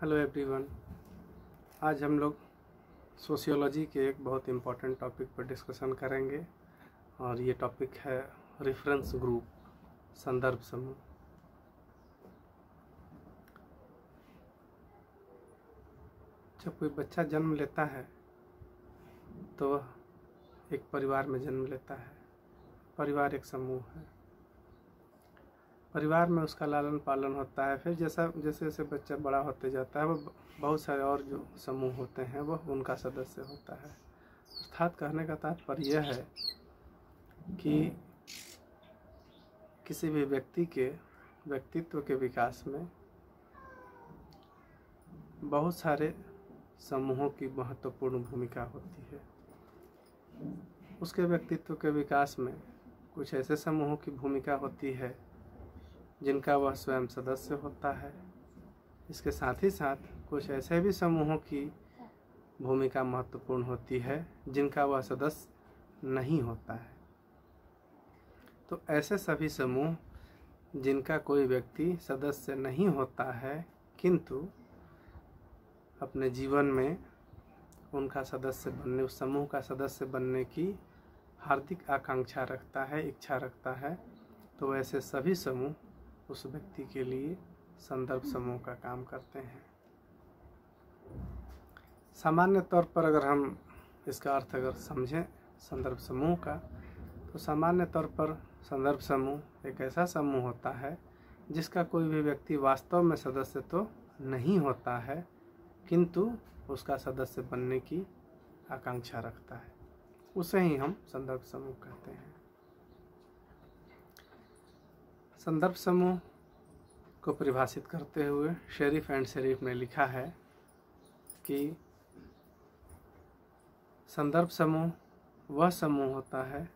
Hello everyone. आज हम लोग सोशियोलॉजी के एक बहुत इम्पोर्टेंट टॉपिक पर डिस्कशन करेंगे और ये टॉपिक है रेफरेंस ग्रुप, संदर्भ समूह। जब कोई बच्चा जन्म लेता है तो वह एक परिवार में जन्म लेता है। परिवार एक समूह है। परिवार में उसका लालन पालन होता है। फिर जैसे जैसे बच्चा बड़ा होते जाता है वो बहुत सारे और जो समूह होते हैं वह उनका सदस्य होता है। अर्थात कहने का तात्पर्य यह है कि किसी भी व्यक्ति के व्यक्तित्व के विकास में बहुत सारे समूहों की महत्वपूर्ण भूमिका होती है। उसके व्यक्तित्व के विकास में कुछ ऐसे समूहों की भूमिका होती है जिनका वह स्वयं सदस्य होता है। इसके साथ ही साथ कुछ ऐसे भी समूहों की भूमिका महत्वपूर्ण होती है जिनका वह सदस्य नहीं होता है। तो ऐसे सभी समूह जिनका कोई व्यक्ति सदस्य नहीं होता है किंतु अपने जीवन में उनका सदस्य बनने, उस समूह का सदस्य बनने की हार्दिक आकांक्षा रखता है, इच्छा रखता है, तो ऐसे सभी समूह उस व्यक्ति के लिए संदर्भ समूह का काम करते हैं। सामान्य तौर पर अगर हम इसका अर्थ समझें संदर्भ समूह का, तो सामान्य तौर पर संदर्भ समूह एक ऐसा समूह होता है जिसका कोई भी व्यक्ति वास्तव में सदस्य तो नहीं होता है किंतु उसका सदस्य बनने की आकांक्षा रखता है। उसे ही हम संदर्भ समूह कहते हैं। संदर्भ समूह को परिभाषित करते हुए शेरिफ एंड शेरिफ ने लिखा है कि संदर्भ समूह वह समूह होता है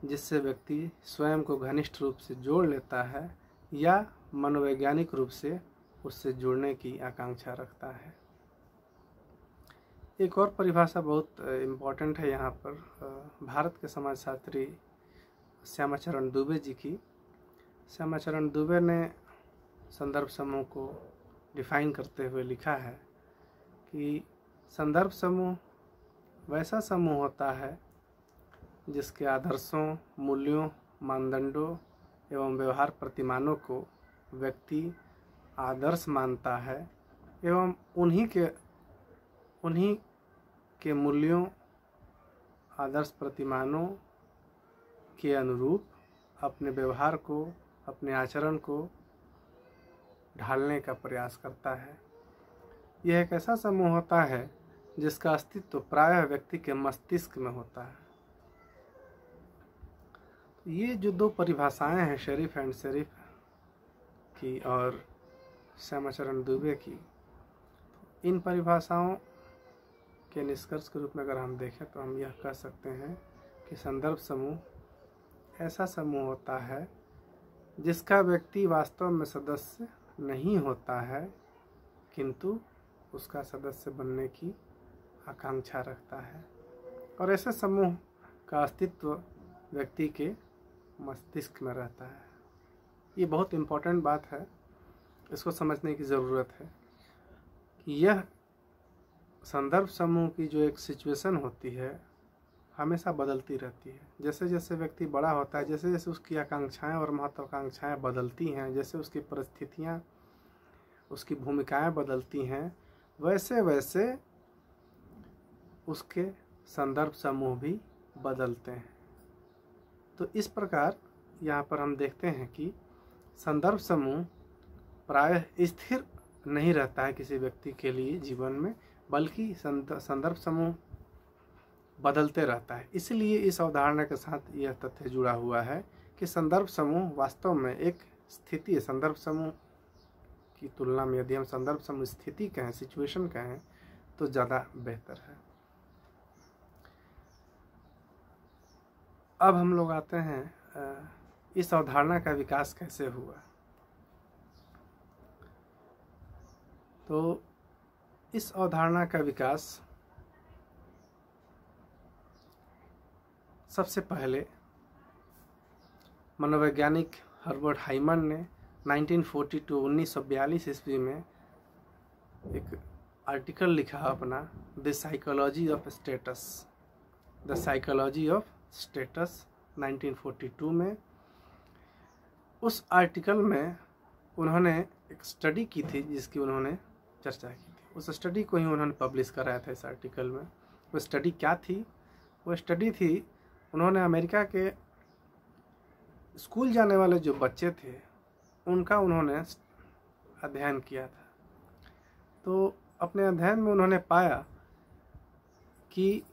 जिससे व्यक्ति स्वयं को घनिष्ठ रूप से जोड़ लेता है या मनोवैज्ञानिक रूप से उससे जुड़ने की आकांक्षा रखता है। एक और परिभाषा बहुत इम्पोर्टेंट है यहाँ पर, भारत के समाजशास्त्री श्यामाचरण दुबे जी की। श्यामाचरण दुबे ने संदर्भ समूह को डिफाइन करते हुए लिखा है कि संदर्भ समूह वैसा समूह होता है जिसके आदर्शों, मूल्यों, मानदंडों एवं व्यवहार प्रतिमानों को व्यक्ति आदर्श मानता है एवं उन्हीं के मूल्यों, आदर्श प्रतिमानों के अनुरूप अपने व्यवहार को, अपने आचरण को ढालने का प्रयास करता है। यह एक ऐसा समूह होता है जिसका अस्तित्व प्रायः व्यक्ति के मस्तिष्क में होता है। ये जो दो परिभाषाएं हैं शेरिफ एंड शेरिफ की और श्यामाचरण दुबे की, इन परिभाषाओं के निष्कर्ष के रूप में अगर हम देखें तो हम यह कह सकते हैं कि संदर्भ समूह ऐसा समूह होता है जिसका व्यक्ति वास्तव में सदस्य नहीं होता है किंतु उसका सदस्य बनने की आकांक्षा रखता है, और ऐसे समूह का अस्तित्व व्यक्ति के मस्तिष्क में रहता है। ये बहुत इम्पोर्टेंट बात है, इसको समझने की ज़रूरत है कि यह संदर्भ समूह की जो एक सिचुएशन होती है हमेशा बदलती रहती है। जैसे जैसे व्यक्ति बड़ा होता है, जैसे जैसे उसकी आकांक्षाएं और महत्वाकांक्षाएं बदलती हैं, जैसे उसकी परिस्थितियां, उसकी भूमिकाएं बदलती हैं, वैसे वैसे उसके संदर्भ समूह भी बदलते हैं। तो इस प्रकार यहाँ पर हम देखते हैं कि संदर्भ समूह प्रायः स्थिर नहीं रहता है किसी व्यक्ति के लिए जीवन में, बल्कि संदर्भ समूह बदलते रहता है। इसलिए इस अवधारणा के साथ यह तथ्य जुड़ा हुआ है कि संदर्भ समूह वास्तव में एक स्थिति है। संदर्भ समूह की तुलना में यदि हम संदर्भ समूह स्थिति कहें, सिचुएशन कहें, तो ज़्यादा बेहतर है। अब हम लोग आते हैं इस अवधारणा का विकास कैसे हुआ। तो इस अवधारणा का विकास सबसे पहले मनोवैज्ञानिक हर्बर्ट हाइमन ने 1942 ईस्वी में एक आर्टिकल लिखा अपना, the psychology of status, the psychology of status 1942 में। उस आर्टिकल में उन्होंने एक स्टडी की थी जिसकी उन्होंने चर्चा की थी। उस स्टडी को ही उन्होंने पब्लिश कराया था इस आर्टिकल में। वो स्टडी क्या थी? वो स्टडी थी, उन्होंने अमेरिका के स्कूल जाने वाले जो बच्चे थे उनका उन्होंने अध्ययन किया था। तो अपने अध्ययन में उन्होंने पाया कि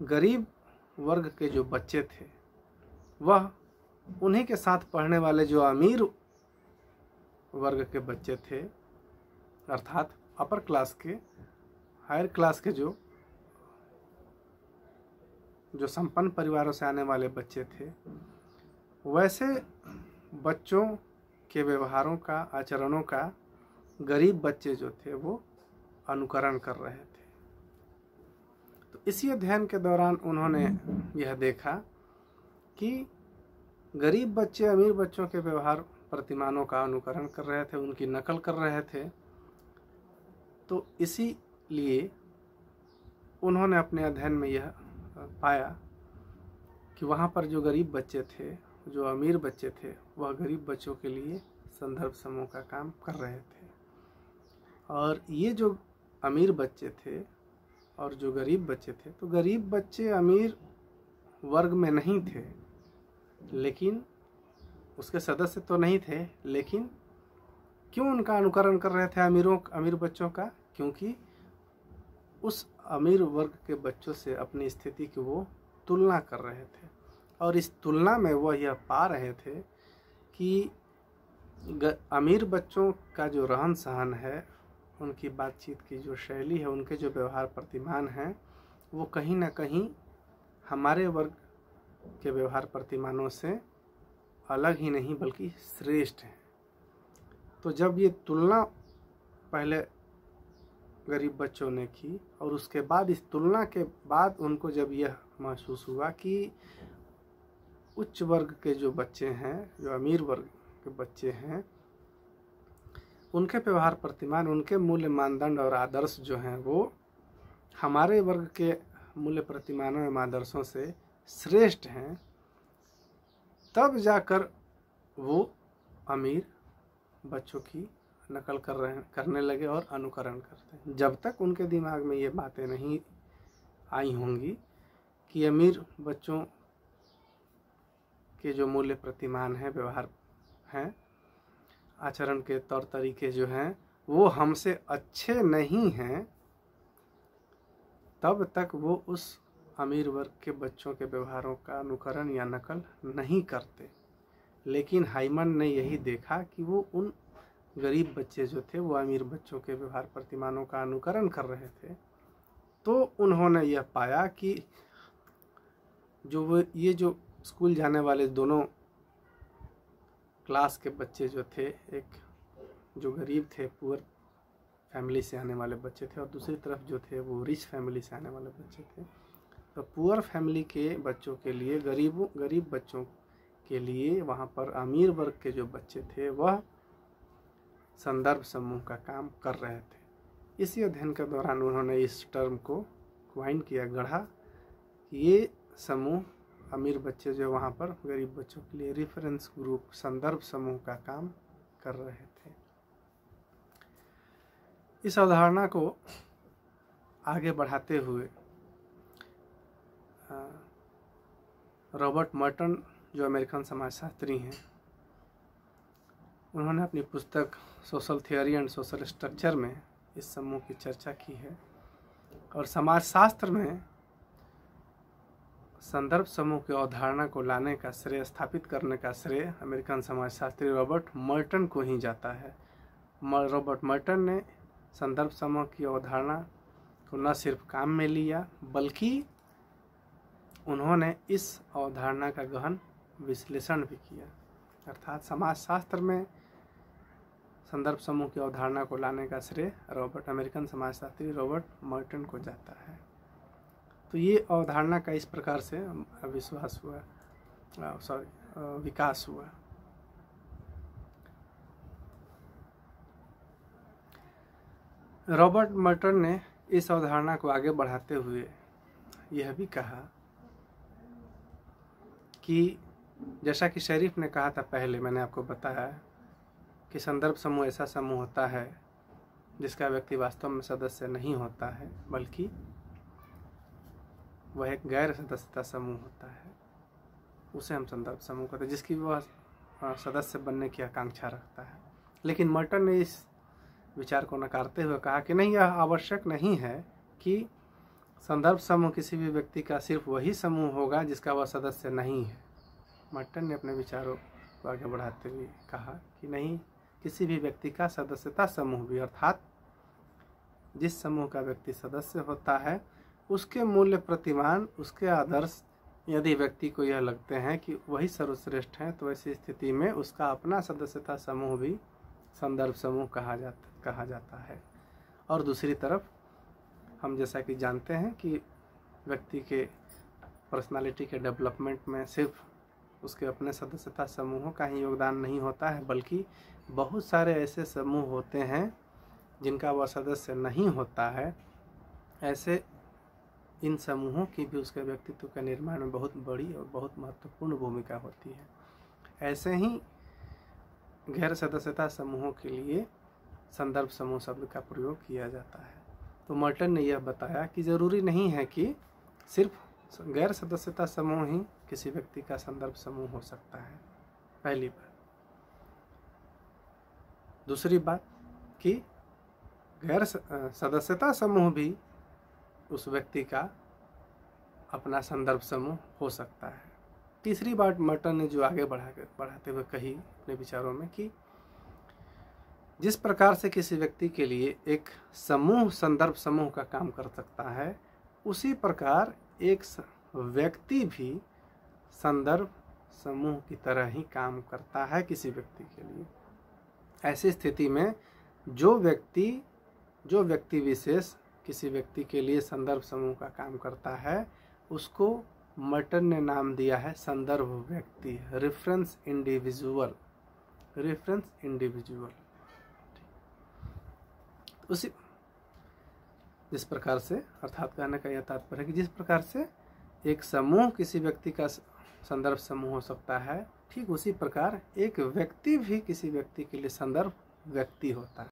गरीब वर्ग के जो बच्चे थे वह उन्हीं के साथ पढ़ने वाले जो अमीर वर्ग के बच्चे थे, अर्थात अपर क्लास के, हायर क्लास के जो संपन्न परिवारों से आने वाले बच्चे थे, वैसे बच्चों के व्यवहारों का, आचरणों का गरीब बच्चे जो थे वो अनुकरण कर रहे थे। तो इसी अध्ययन के दौरान उन्होंने यह देखा कि गरीब बच्चे अमीर बच्चों के व्यवहार प्रतिमानों का अनुकरण कर रहे थे, उनकी नकल कर रहे थे। तो इसीलिए उन्होंने अपने अध्ययन में यह पाया कि वहाँ पर जो गरीब बच्चे थे, जो अमीर बच्चे थे, वह गरीब बच्चों के लिए संदर्भ समूह का काम कर रहे थे। और ये जो अमीर बच्चे थे और जो गरीब बच्चे थे, तो गरीब बच्चे अमीर वर्ग में नहीं थे, लेकिन उसके सदस्य तो नहीं थे, लेकिन क्यों उनका अनुकरण कर रहे थे अमीर बच्चों का? क्योंकि उस अमीर वर्ग के बच्चों से अपनी स्थिति की वो तुलना कर रहे थे, और इस तुलना में वह यह पा रहे थे कि अमीर बच्चों का जो रहन सहन है, उनकी बातचीत की जो शैली है, उनके जो व्यवहार प्रतिमान हैं, वो कहीं ना कहीं हमारे वर्ग के व्यवहार प्रतिमानों से अलग ही नहीं बल्कि श्रेष्ठ हैं। तो जब ये तुलना पहले गरीब बच्चों ने की और उसके बाद इस तुलना के बाद उनको जब यह महसूस हुआ कि उच्च वर्ग के जो बच्चे हैं, जो अमीर वर्ग के बच्चे हैं, उनके व्यवहार प्रतिमान, उनके मूल्य मानदंड और आदर्श जो हैं वो हमारे वर्ग के मूल्य प्रतिमानों एवं आदर्शों से श्रेष्ठ हैं, तब जाकर वो अमीर बच्चों की नकल करने लगे और अनुकरण करते हैं। जब तक उनके दिमाग में ये बातें नहीं आई होंगी कि अमीर बच्चों के जो मूल्य प्रतिमान हैं, व्यवहार हैं, आचरण के तौर तरीके जो हैं वो हमसे अच्छे नहीं हैं, तब तक वो उस अमीर वर्ग के बच्चों के व्यवहारों का अनुकरण या नकल नहीं करते। लेकिन हाइमन ने यही देखा कि वो उन गरीब बच्चे जो थे वो अमीर बच्चों के व्यवहार प्रतिमानों का अनुकरण कर रहे थे। तो उन्होंने यह पाया कि ये जो स्कूल जाने वाले दोनों क्लास के बच्चे जो थे, एक जो गरीब थे, पुअर फैमिली से आने वाले बच्चे थे, और दूसरी तरफ जो थे वो रिच फैमिली से आने वाले बच्चे थे। तो पुअर फैमिली के बच्चों के लिए, गरीब बच्चों के लिए वहाँ पर अमीर वर्ग के जो बच्चे थे वह संदर्भ समूह का काम कर रहे थे। इसी अध्ययन के दौरान उन्होंने इस टर्म को क्वाइन किया, गढ़ा। ये समूह अमीर बच्चे जो वहाँ पर गरीब बच्चों के लिए रेफरेंस ग्रुप, संदर्भ समूह का काम कर रहे थे। इस अवधारणा को आगे बढ़ाते हुए रॉबर्ट मर्टन जो अमेरिकन समाजशास्त्री हैं, उन्होंने अपनी पुस्तक social theory and social structure में इस समूह की चर्चा की है। और समाजशास्त्र में संदर्भ समूह की अवधारणा को लाने का श्रेय, स्थापित करने का श्रेय अमेरिकन समाजशास्त्री रॉबर्ट मर्टन को ही जाता है। रॉबर्ट मर्टन ने संदर्भ समूह की अवधारणा को न सिर्फ काम में लिया, बल्कि उन्होंने इस अवधारणा का गहन विश्लेषण भी किया। अर्थात समाजशास्त्र में संदर्भ समूह की अवधारणा को लाने का श्रेय अमेरिकन समाजशास्त्री रॉबर्ट मर्टन को जाता है। तो ये अवधारणा का इस प्रकार से विकास हुआ। रॉबर्ट मर्टन ने इस अवधारणा को आगे बढ़ाते हुए यह भी कहा कि जैसा कि शेरिफ ने कहा था पहले, मैंने आपको बताया कि संदर्भ समूह ऐसा समूह होता है जिसका व्यक्ति वास्तव में सदस्य नहीं होता है, बल्कि वह एक गैर सदस्यता समूह होता है। उसे हम संदर्भ समूह कहते हैं, जिसकी वह सदस्य बनने की आकांक्षा रखता है। लेकिन मर्टन ने इस विचार को नकारते हुए कहा कि नहीं, यह आवश्यक नहीं है कि संदर्भ समूह किसी भी व्यक्ति का सिर्फ वही समूह होगा जिसका वह सदस्य नहीं है। मर्टन ने अपने विचारों को आगे बढ़ाते हुए कहा कि नहीं, किसी भी व्यक्ति का सदस्यता समूह भी, अर्थात जिस समूह का व्यक्ति सदस्य होता है उसके मूल्य प्रतिमान, उसके आदर्श यदि व्यक्ति को यह लगते हैं कि वही सर्वश्रेष्ठ हैं, तो ऐसी स्थिति में उसका अपना सदस्यता समूह भी संदर्भ समूह कहा जाता है। और दूसरी तरफ हम जैसा कि जानते हैं कि व्यक्ति के पर्सनालिटी के डेवलपमेंट में सिर्फ उसके अपने सदस्यता समूहों का ही योगदान नहीं होता है, बल्कि बहुत सारे ऐसे समूह होते हैं जिनका वह सदस्य नहीं होता है। ऐसे इन समूहों की भी उसके व्यक्तित्व के निर्माण में बहुत बड़ी और बहुत महत्वपूर्ण भूमिका होती है। ऐसे ही गैर सदस्यता समूहों के लिए संदर्भ समूह शब्द का प्रयोग किया जाता है। तो मर्टन ने यह बताया कि जरूरी नहीं है कि सिर्फ गैर सदस्यता समूह ही किसी व्यक्ति का संदर्भ समूह हो सकता है, पहली बात। दूसरी बात कि गैर सदस्यता समूह भी उस व्यक्ति का अपना संदर्भ समूह हो सकता है। तीसरी बात मर्टन ने जो आगे बढ़ाते हुए कही अपने विचारों में कि जिस प्रकार से किसी व्यक्ति के लिए एक समूह संदर्भ समूह का काम कर सकता है, उसी प्रकार एक व्यक्ति भी संदर्भ समूह की तरह ही काम करता है किसी व्यक्ति के लिए। ऐसी स्थिति में जो व्यक्ति विशेष किसी व्यक्ति के लिए संदर्भ समूह का काम करता है, उसको मर्टन ने नाम दिया है संदर्भ व्यक्ति, रेफरेंस इंडिविजुअल। उसी जिस प्रकार से, अर्थात कहने का यह तात्पर्य है कि जिस प्रकार से एक समूह किसी व्यक्ति का संदर्भ समूह हो सकता है, ठीक उसी प्रकार एक व्यक्ति भी किसी व्यक्ति के लिए संदर्भ व्यक्ति होता है।